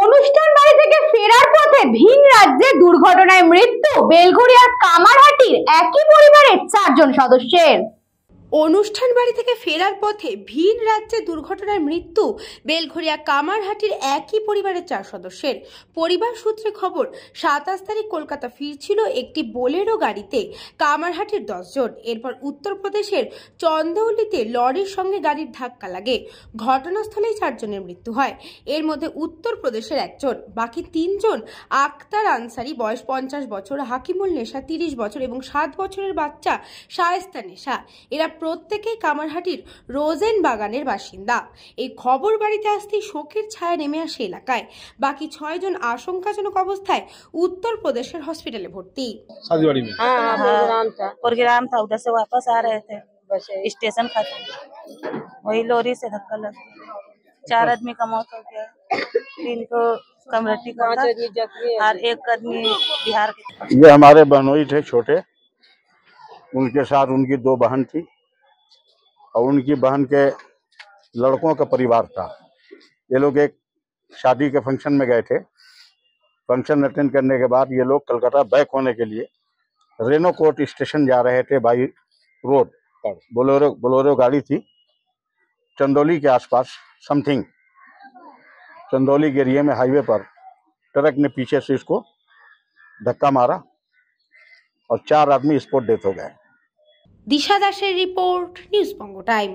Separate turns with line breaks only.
অনুষ্ঠান বাড়ি থেকে ফেরার পথে ভিন রাজ্যে দুর্ঘটনায় মৃত্যু বেলঘরিয়ার কামারহাটির একই পরিবারের 4 জন সদস্যের।
অনুষ্ঠান বাড়ি থেকে ফেরার পথে ভিন রাজ্যে দুর্ঘটনায় মৃত্যু বেলঘরিয়া কামারহাটির একই পরিবারের 4 সদস্যের। পরিবার সূত্রে খবর, 27 তারিখ কলকাতা ফিরছিল একটি বোলেরো গাড়িতে কামারহাটির 10 জন। এরপর উত্তরপ্রদেশের চন্দৌলিতে লরির সঙ্গে গাড়ির ধাক্কা লাগে। ঘটনাস্থলেই 4 জনের মৃত্যু হয়। এর মধ্যে উত্তরপ্রদেশের একজন, বাকি 3 জন আক্তার আনসারি বয়স 50 বছর, হাকিমুল নেশা 30 বছর এবং 7 বছরের বাচ্চা শায়েস্তা নেশা। এরা প্রত্যেকেই কামারহাটির রোজেন বাগানের বাসিন্দা। এই খবর বাড়িতে আসতেই শোকের ছায়া নেমে আসে এলাকায়। বাকি 6 জন আশঙ্কাজনক অবস্থায় উত্তরপ্রদেশের हॉस्पिटले भर्ती।
शादीवाड़ी में
प्रोग्राम था, उधर से वापस आ रहे थे, स्टेशन खत्म, वही लोरी से धक्का लग गया। 4 आदमी का मौत हो गया, 3 को कमरटी का और 1 आदमी बिहार के।
ये हमारे बहनोई थे छोटे, उनके साथ उनकी 2 बहन थी और उनकी बहन के लड़कों का परिवार था। ये लोग एक शादी के फंक्शन में गए थे। फंक्शन अटेंड करने के बाद ये लोग कलकत्ता बैक होने के लिए रेनो कोर्ट स्टेशन जा रहे थे बाई रोड पर। बोलेरो गाड़ी थी। चंदौली के आसपास समथिंग चंदौली के एरिया में हाईवे पर ट्रक ने पीछे से इसको धक्का मारा और 4 आदमी स्पॉट डेथ हो गए।
दिशा दासेर रिपोर्ट, न्यूज बंगो टाइम।